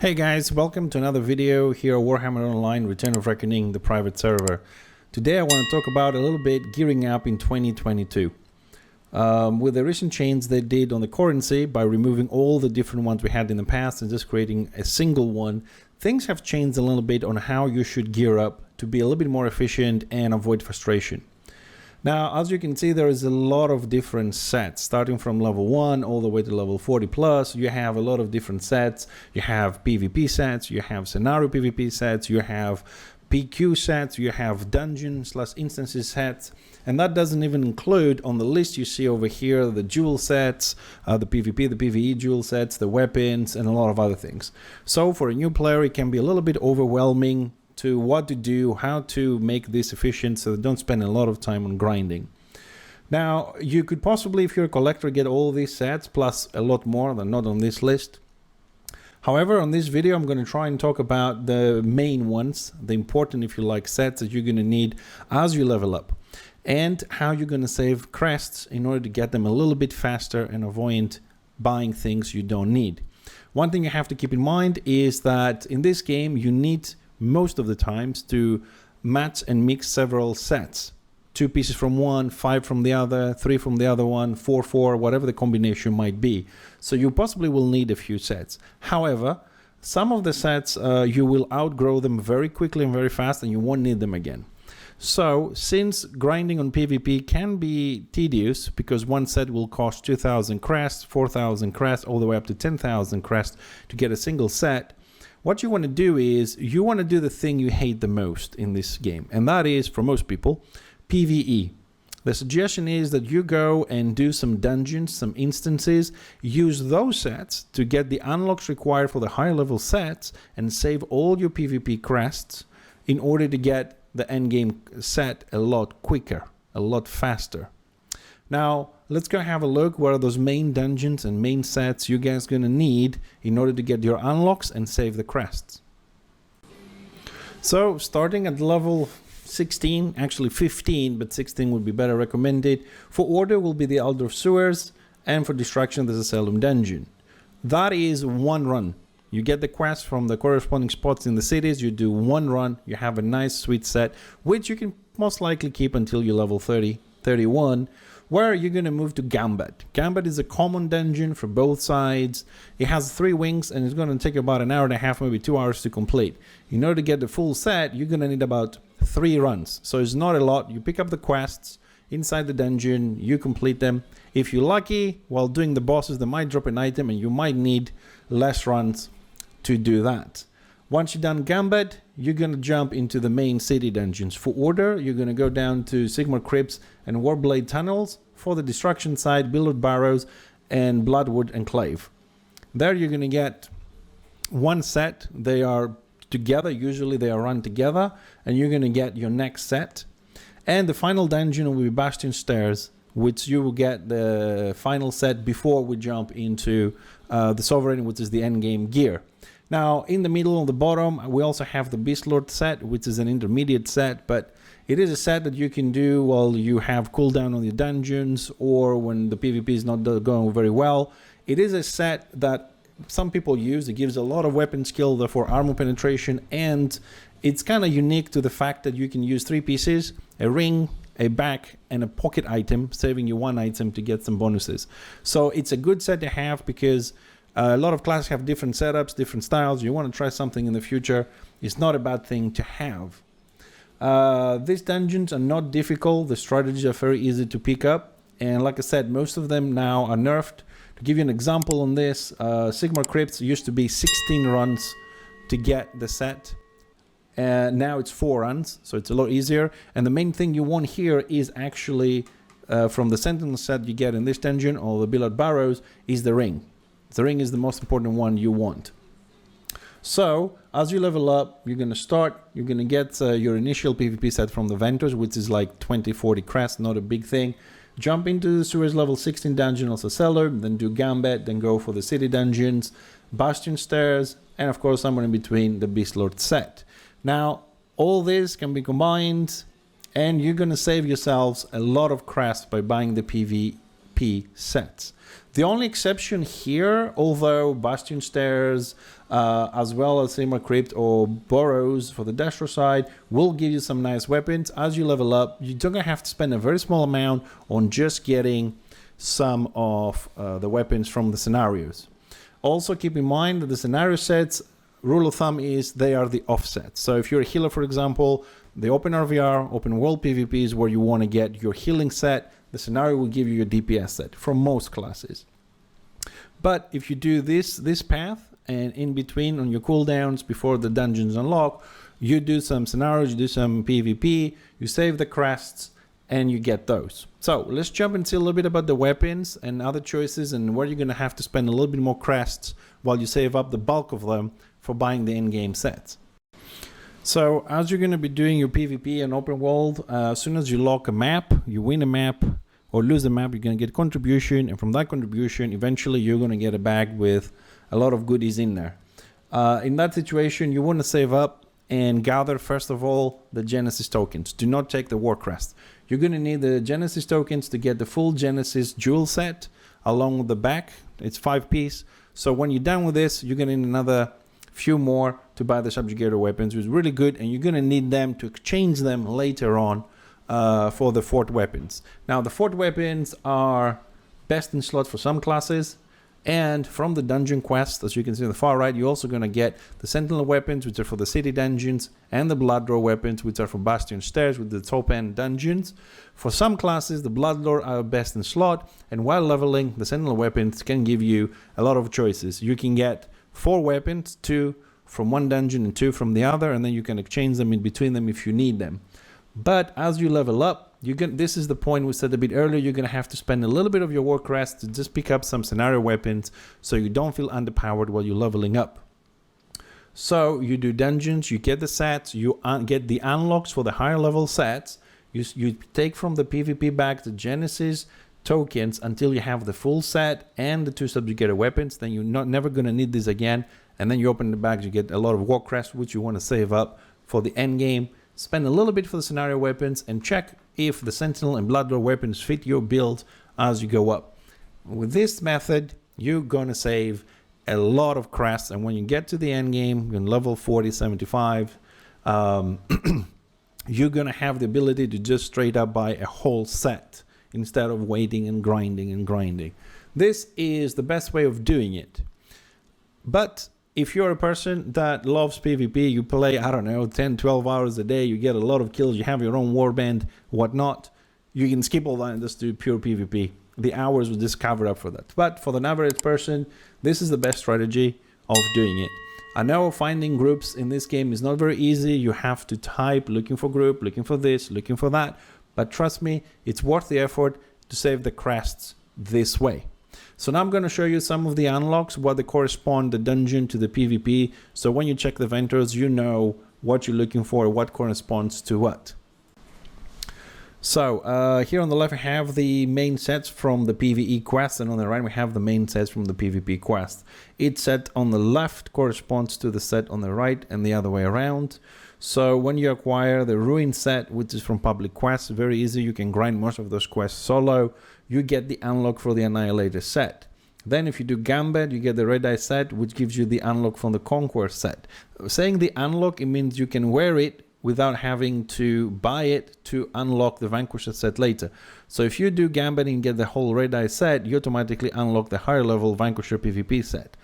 Hey guys, welcome to another video here at Warhammer Online Return of Reckoning, the private server. Today I want to talk about a little bit gearing up in 2022. With the recent changes they did on the currency by removing all the different ones we had in the past and just creating a single one, things have changed a little bit on how you should gear up to be a little bit more efficient and avoid frustration. Now, as you can see, there is a lot of different sets, starting from level 1 all the way to level 40 plus. You have a lot of different sets. You have PvP sets, you have scenario PvP sets, you have PQ sets, you have dungeon/instances sets, and that doesn't even include on the list you see over here the jewel sets, the PvP, the PvE jewel sets, the weapons, and a lot of other things. So for a new player, it can be a little bit overwhelming to what to do, how to make this efficient so they don't spend a lot of time on grinding. Now, you could possibly, if you're a collector, get all these sets plus a lot more that are not on this list. However, on this video, I'm going to try and talk about the main ones, the important, if you like, sets that you're going to need as you level up, and how you're going to save crests in order to get them a little bit faster and avoid buying things you don't need. One thing you have to keep in mind is that in this game, you need most of the times to match and mix several sets. 2 pieces from one, 5 from the other, 3 from the other one, 4, whatever the combination might be. So you possibly will need a few sets. However, some of the sets you will outgrow them very quickly and very fast and you won't need them again. So since grinding on PvP can be tedious because one set will cost 2,000 crests, 4,000 crests, all the way up to 10,000 crests to get a single set, what you want to do is you want to do the thing you hate the most in this game, and that is, for most people, PvE. The suggestion is that you go and do some dungeons, some instances, use those sets to get the unlocks required for the higher level sets and save all your PvP crests in order to get the endgame set a lot quicker, a lot faster. Now, let's go have a look where are those main dungeons and main sets you guys gonna need in order to get your unlocks and save the crests. So, starting at level 16, actually 15, but 16 would be better recommended. For order will be the Aldorf Sewers, and for destruction there's a Selûne dungeon. That is one run. You get the quests from the corresponding spots in the cities, you do one run, you have a nice sweet set, which you can most likely keep until you level 30, 31, where you're going to move to Gambad. Gambad is a common dungeon for both sides. It has 3 wings and it's going to take about an hour and a half, maybe 2 hours to complete. In order to get the full set, you're going to need about 3 runs. So it's not a lot. You pick up the quests inside the dungeon, you complete them. If you're lucky, while doing the bosses, they might drop an item and you might need less runs to do that. Once you're done Gambad, you're going to jump into the main city dungeons. For order, you're going to go down to Sigmar Crypts and Warblade Tunnels. For the destruction side, Billored Barrows and Bloodwood Enclave. There you're going to get one set. They are together, usually they are run together, and you're going to get your next set. And the final dungeon will be Bastion Stairs, which you will get the final set before we jump into the Sovereign, which is the endgame gear. Now, in the middle, on the bottom, we also have the Beastlord set, which is an intermediate set, but it is a set that you can do while you have cooldown on your dungeons or when the PvP is not going very well. It is a set that some people use. It gives a lot of weapon skill, therefore armor penetration, and it's kind of unique to the fact that you can use 3 pieces, a ring, a back, and a pocket item, saving you 1 item to get some bonuses. So it's a good set to have because a lot of classes have different setups, different styles. You want to try something in the future. It's not a bad thing to have. These dungeons are not difficult. The strategies are very easy to pick up. And like I said, most of them now are nerfed. To give you an example on this, Sigmar Crypts used to be 16 runs to get the set. Now it's 4 runs, so it's a lot easier. And the main thing you want here is actually from the Sentinel set you get in this dungeon or the Billored Barrows is the ring. The ring is the most important one you want. So, as you level up, you're going to get your initial PvP set from the Ventors, which is like 20-40 crests, not a big thing. Jump into the Sewers level 16 dungeon, also Selûne, then do Gambad, then go for the city dungeons, Bastion Stairs, and of course somewhere in between the Beastlord set. Now, all this can be combined, and you're going to save yourselves a lot of crests by buying the PvP PvP sets. The only exception here, although Bastion Stairs, as well as Sigmar Crypt or Burrows for the Destro side, will give you some nice weapons. As you level up, you're going to have to spend a very small amount on just getting some of the weapons from the scenarios. Also keep in mind that the scenario sets, rule of thumb is they are the offsets. So if you're a healer, for example, the open RVR, open world PvP is where you want to get your healing set. The scenario will give you your DPS set for most classes. But if you do this path and in between on your cooldowns before the dungeons unlock, you do some scenarios, you do some PvP, you save the crests, and you get those. So let's jump and see a little bit about the weapons and other choices and where you're going to have to spend a little bit more crests while you save up the bulk of them for buying the in-game sets. So as you're going to be doing your PvP and open world, as soon as you lock a map, you win a map or lose a map, you're going to get contribution, and from that contribution eventually you're going to get a bag with a lot of goodies in there. In that situation, you want to save up and gather first of all the Genesis tokens. Do not take the War Crest. You're going to need the Genesis tokens to get the full Genesis jewel set along with the back. It's 5-piece. So when you're done with this, you're going to need another few more to buy the Subjugator weapons, which is really good, and you're going to need them to exchange them later on for the fort weapons. Now the fort weapons are best in slot for some classes, and from the dungeon quest, as you can see on the far right, you're also going to get the Sentinel weapons, which are for the city dungeons, and the Bloodlord weapons, which are for Bastion Stairs with the top end dungeons. For some classes, the Bloodlord are best in slot, and while leveling, the Sentinel weapons can give you a lot of choices. You can get 4 weapons, 2 from one dungeon and 2 from the other, and then you can exchange them in between them if you need them. But as you level up, this is the point we said a bit earlier, you're going to have to spend a little bit of your war crest to just pick up some scenario weapons so you don't feel underpowered while you're leveling up. So you do dungeons, you get the sets, you get the unlocks for the higher level sets, you take from the PvP bag the Genesis tokens until you have the full set and the 2 Subjugator weapons. Then you're never going to need this again, and then you open the bags, you get a lot of war crest which you want to save up for the end game. Spend a little bit for the scenario weapons and check if the Sentinel and Bloodlord weapons fit your build as you go up. With this method, you're going to save a lot of crests, and when you get to the end game in level 40, 75, you're going to have the ability to just straight up buy a whole set instead of waiting and grinding. This is the best way of doing it. But if you're a person that loves PvP, you play, I don't know, 10, 12 hours a day, you get a lot of kills, you have your own warband, whatnot, you can skip all that and just do pure PvP. The hours will just cover up for that. But for the average person, this is the best strategy of doing it. I know finding groups in this game is not very easy. You have to type looking for group, looking for this, looking for that. But trust me, it's worth the effort to save the crests this way. So now I'm going to show you some of the unlocks, what they correspond the dungeon to the PvP. So when you check the vendors, you know what you're looking for, what corresponds to what. So here on the left, we have the main sets from the PvE quest, and on the right, we have the main sets from the PvP quest. Each set on the left corresponds to the set on the right and the other way around. So when you acquire the Ruin set, which is from public quests, very easy, you can grind most of those quests solo. You get the unlock for the Annihilator set. Then if you do Gambit, you get the Red Eye set, which gives you the unlock from the Conquer set. Saying the unlock, it means you can wear it without having to buy it to unlock the Vanquisher set later. So if you do Gambit and get the whole Red Eye set, you automatically unlock the higher level Vanquisher PvP set.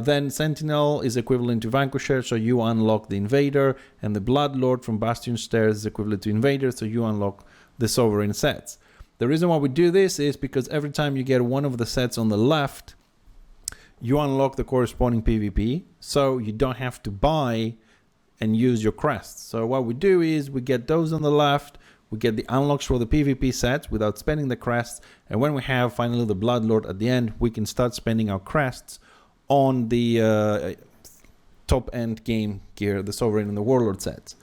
Then Sentinel is equivalent to Vanquisher, so you unlock the Invader, and the Bloodlord from Bastion Stairs is equivalent to Invader, so you unlock the Sovereign sets. The reason why we do this is because every time you get one of the sets on the left, you unlock the corresponding PvP, so you don't have to buy and use your crests. So what we do is we get those on the left, we get the unlocks for the PvP sets without spending the crests, and when we have finally the Bloodlord at the end, we can start spending our crests on the top end game gear, the Sovereign and the Warlord sets.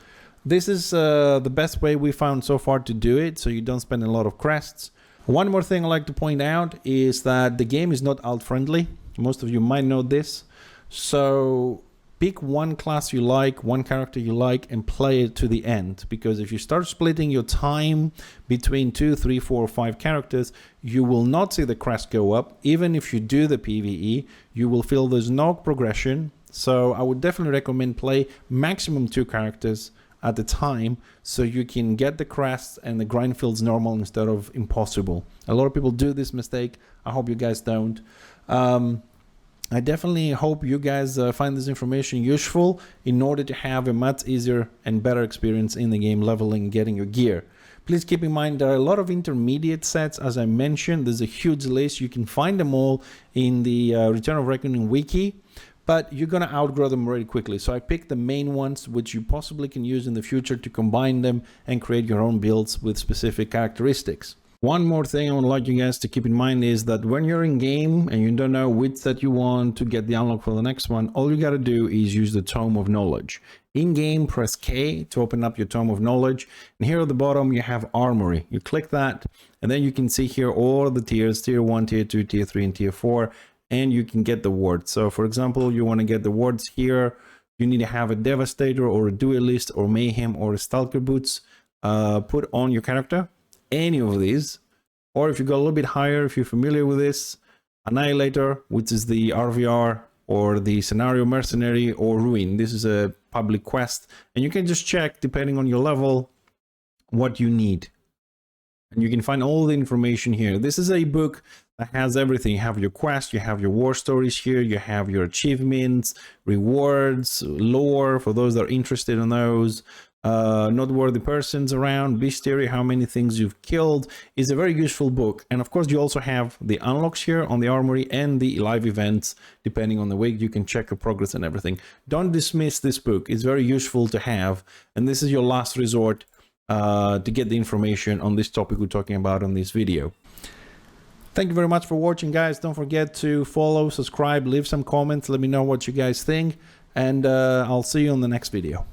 This is the best way we found so far to do it, so you don't spend a lot of crests. One more thing I'd like to point out is that the game is not alt friendly. Most of you might know this. So pick one class you like, one character you like, and play it to the end. Because if you start splitting your time between 2, 3, 4, or 5 characters, you will not see the crest go up. Even if you do the PvE, you will feel there's no progression. So I would definitely recommend play maximum 2 characters at the time, so you can get the crests and the grind feels normal instead of impossible. A lot of people do this mistake. I hope you guys don't. I definitely hope you guys find this information useful in order to have a much easier and better experience in the game leveling, getting your gear. Please keep in mind there are a lot of intermediate sets, as I mentioned. There's a huge list. You can find them all in the Return of Reckoning wiki, but you're going to outgrow them very quickly. So I picked the main ones which you possibly can use in the future to combine them and create your own builds with specific characteristics. One more thing I would like you guys to keep in mind is that when you're in game and you don't know which set you want to get the unlock for the next one, all you got to do is use the Tome of Knowledge. In game, press K to open up your Tome of Knowledge, and here at the bottom you have Armory. You click that, and then you can see here all the tiers: tier 1, tier 2, tier 3, and tier 4, and you can get the wards. So for example, you want to get the wards here, you need to have a Devastator or a Duelist or Mayhem or a Stalker Boots put on your character. Any of these, or if you go a little bit higher, if you're familiar with this, Annihilator, which is the RVR, or the Scenario Mercenary, or Ruin. This is a public quest, and you can just check, depending on your level, what you need. And you can find all the information here. This is a book that has everything. You have your quest, you have your war stories here, you have your achievements, rewards, lore, for those that are interested in those. Noteworthy persons around, bestiary, how many things you've killed. Is a very useful book. And of course you also have the unlocks here on the Armory and the live events. Depending on the week, you can check your progress and everything. Don't dismiss this book. It's very useful to have, and this is your last resort to get the information on this topic we're talking about on this video. Thank you very much for watching, guys. Don't forget to follow, subscribe, leave some comments, let me know what you guys think, and I'll see you on the next video.